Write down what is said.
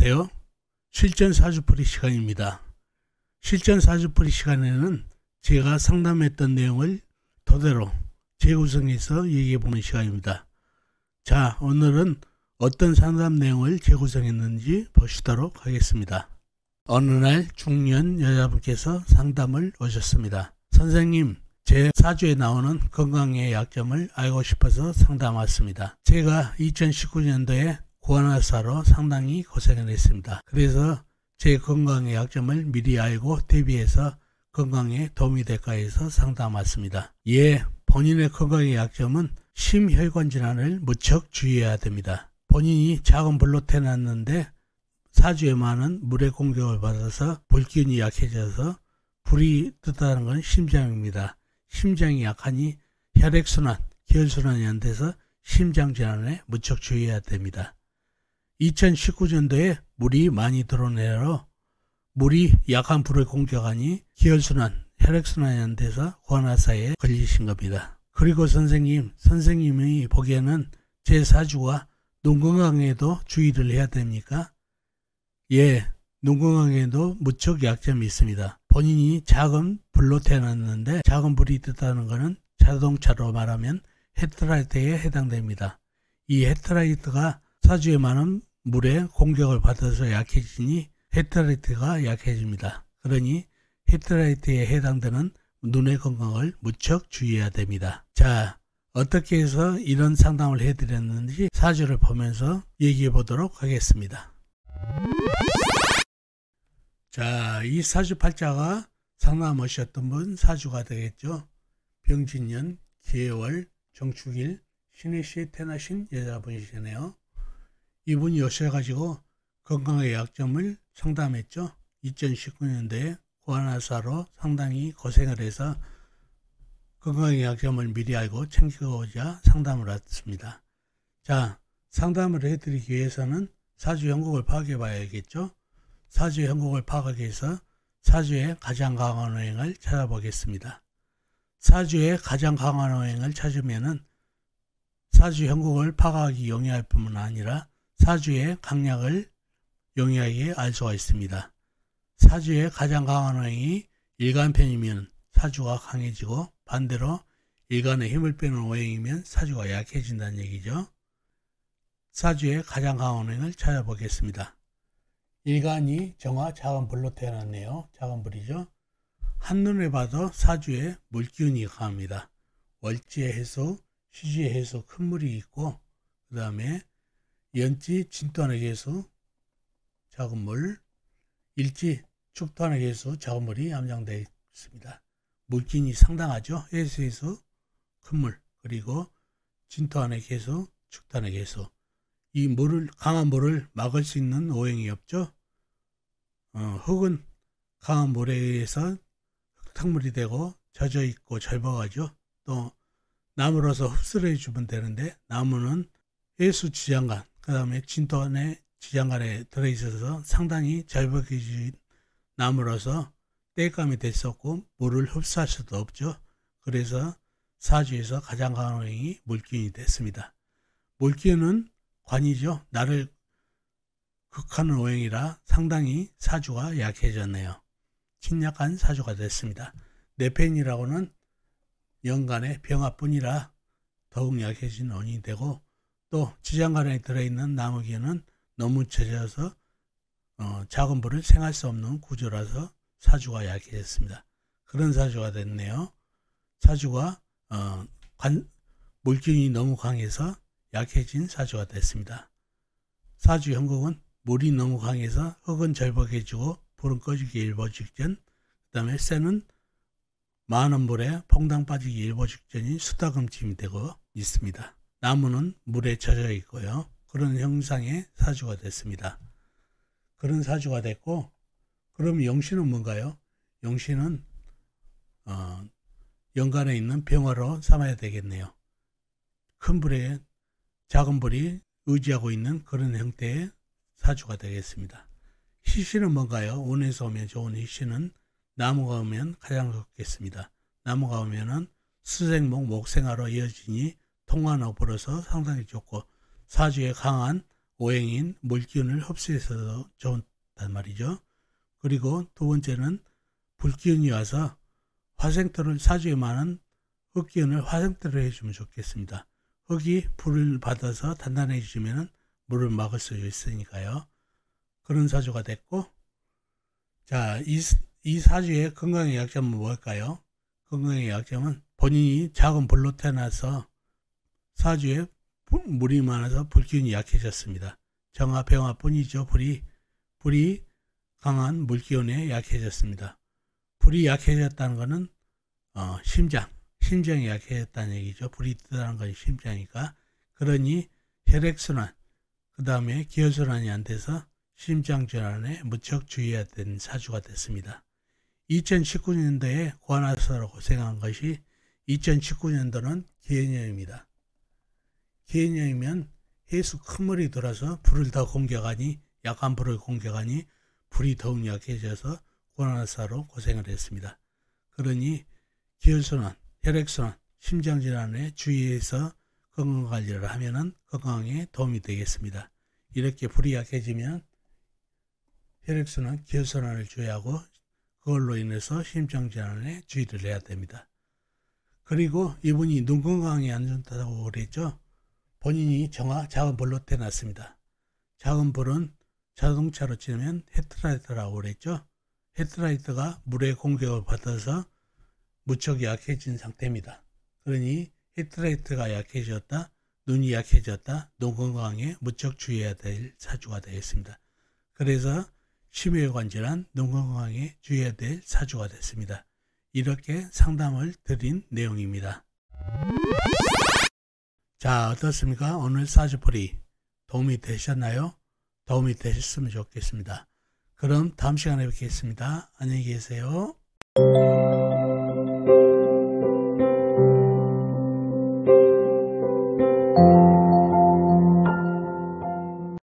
안녕하세요. 실전 사주풀이 시간입니다. 실전 사주풀이 시간에는 제가 상담했던 내용을 토대로 재구성해서 얘기해보는 시간입니다. 자, 오늘은 어떤 상담 내용을 재구성했는지 보시도록 하겠습니다. 어느 날 중년 여자분께서 상담을 오셨습니다. 선생님, 제 사주에 나오는 건강의 약점을 알고 싶어서 상담 왔습니다. 제가 2019년도에 고환화사로 상당히 고생을 했습니다. 그래서 제 건강의 약점을 미리 알고 대비해서 건강에 도움이 될까 해서 상담 왔습니다. 본인의 건강의 약점은 심혈관 질환을 무척 주의해야 됩니다. 본인이 작은 불로 태어났는데 사주에 많은 물의 공격을 받아서 불기운이 약해져서 불이 떴다는 건 심장입니다. 심장이 약하니 혈액순환, 기혈순환이 안 돼서 심장질환에 무척 주의해야 됩니다. 2019년도에 물이 많이 들어오네요. 물이 약한 불을 공격하니 기혈순환, 혈액순환이 안 돼서 고환화사에 걸리신 겁니다. 그리고 선생님이 보기에는 제 사주가 눈 건강에도 주의를 해야 됩니까? 눈 건강에도 무척 약점이 있습니다. 본인이 작은 불로 태어났는데 작은 불이 떴다는 것은 자동차로 말하면 헤드라이트에 해당됩니다. 이 헤드라이트가 사주에 많은 물에 공격을 받아서 약해지니 헤드라이트가 약해집니다. 그러니 헤드라이트에 해당되는 눈의 건강을 무척 주의해야 됩니다. 자, 어떻게 해서 이런 상담을 해드렸는지 사주를 보면서 얘기해 보도록 하겠습니다. 자, 이 사주 팔자가 상담 오셨던 분 사주가 되겠죠. 병진년, 계월, 정축일, 신해시에 태어나신 여자분이시네요. 이분이 오셔가지고 건강의 약점을 상담했죠. 2019년도에 고환화사로 상당히 고생을 해서 건강의 약점을 미리 알고 챙기고자 상담을 왔습니다. 자, 상담을 해드리기 위해서는 사주 형국을 파악해 봐야겠죠. 사주 형국을 파악하기 위해서 사주의 가장 강한 오행을 찾아보겠습니다. 사주의 가장 강한 오행을 찾으면은 사주 형국을 파악하기 용이할 뿐만 아니라 사주의 강약을 용이하게 알 수가 있습니다. 사주의 가장 강한 오행이 일간편이면 사주가 강해지고 반대로 일간에 힘을 빼는 오행이면 사주가 약해진다는 얘기죠. 사주의 가장 강한 오행을 찾아보겠습니다. 일간이 정화 작은 불로 태어났네요. 작은 불이죠. 한눈에 봐도 사주에 물기운이 강합니다. 월지의 해수, 시지의 해수 큰 물이 있고 그 다음에 연지 진토안의 해수 작은 물, 일지 축토안의 해수 작은 물이 함량되어 있습니다. 물기운이 상당하죠. 해수에서 큰 물, 그리고 진토안의 해수, 축토안의 해수. 이 물을, 강한 물을 막을 수 있는 오행이 없죠. 흙은 강한 물에 의해서 흙탕물이 되고 젖어 있고 절박하죠. 또 나무로서 흡수를 해주면 되는데 나무는 해수 지장간, 그 다음에 진토안의 지장간에 들어있어서 상당히 절박해진 나무로서 땔감이 될 수 없고 물을 흡수할 수도 없죠. 그래서 사주에서 가장 강한 오행이 물기운이 됐습니다. 물기운은 관이죠. 나를 극하는 오행이라 상당히 사주가 약해졌네요. 침약한 사주가 됐습니다. 내편이라고는 연간의 병화뿐이라 더욱 약해진 원인이 되고 또 지장간에 들어있는 나무기는 너무 젖어서 작은 불을 생할 수 없는 구조라서 사주가 약해졌습니다. 그런 사주가 됐네요. 사주가 물기운이 너무 강해서 약해진 사주가 됐습니다. 사주 형국은 물이 너무 강해서 흙은 절박해지고 불은 꺼지기 일보 직전, 그 다음에 쇠는 많은 물에 퐁당 빠지기 일보 직전인 수다금침이 되고 있습니다. 나무는 물에 젖어 있고요. 그런 형상의 사주가 됐습니다. 그런 사주가 됐고, 그럼 영신은 뭔가요? 영신은 연간에 있는 병화로 삼아야 되겠네요. 큰 불에 작은 불이 의지하고 있는 그런 형태의 사주가 되겠습니다. 희신은 뭔가요? 운에서 오면 좋은 희신은 나무가 오면 가장 좋겠습니다. 나무가 오면은 수생목, 목생화로 이어지니 통화나 불어서 상당히 좋고 사주에 강한 오행인 물기운을 흡수해서 좋단 말이죠. 그리고 두 번째는 불기운이 와서 화생토를 사주에 많은 흙기운을 화생토로 해주면 좋겠습니다. 흙이 불을 받아서 단단해지면 물을 막을 수 있으니까요. 그런 사주가 됐고, 자, 이 사주의 건강의 약점은 뭘까요? 건강의 약점은 본인이 작은 불로 태어나서 사주에 물이 많아서 불기운이 약해졌습니다. 정화, 병화뿐이죠. 불이 강한 물기운에 약해졌습니다. 불이 약해졌다는 것은 심장이 약해졌다는 얘기죠. 불이 뜨다는 건 심장이니까. 그러니 혈액순환, 그 다음에 기혈순환이 안 돼서 심장질환에 무척 주의해야 되는 사주가 됐습니다. 2019년도에 관아서로 고생한 것이 2019년도는 기해년입니다. 기해년이면 해수 큰 물이 들어서 불을 더 공격하니, 약한 불을 공격하니 불이 더욱 약해져서 관아서로 고생을 했습니다. 그러니 기혈순환, 혈액순환, 심장질환에 주의해서 건강관리를 하면 건강에 도움이 되겠습니다. 이렇게 불이 약해지면 혈액순환, 기혈순환을 주의하고 그걸로 인해서 심장질환에 주의를 해야 됩니다. 그리고 이분이 눈 건강이 안 좋다고 그랬죠. 본인이 작은 불로 태어났습니다. 작은 불은 자동차로 치면 헤드라이트라고 그랬죠. 헤드라이트가 물의 공격을 받아서 무척 약해진 상태입니다. 그러니 헤드라이트가 약해졌다, 눈이 약해졌다, 눈 건강에 무척 주의해야 될 사주가 되겠습니다. 그래서 심혈관 질환, 눈 건강에 주의해야 될 사주가 됐습니다. 이렇게 상담을 드린 내용입니다. 자, 어떻습니까? 오늘 사주풀이 도움이 되셨나요? 도움이 되셨으면 좋겠습니다. 그럼 다음 시간에 뵙겠습니다. 안녕히 계세요.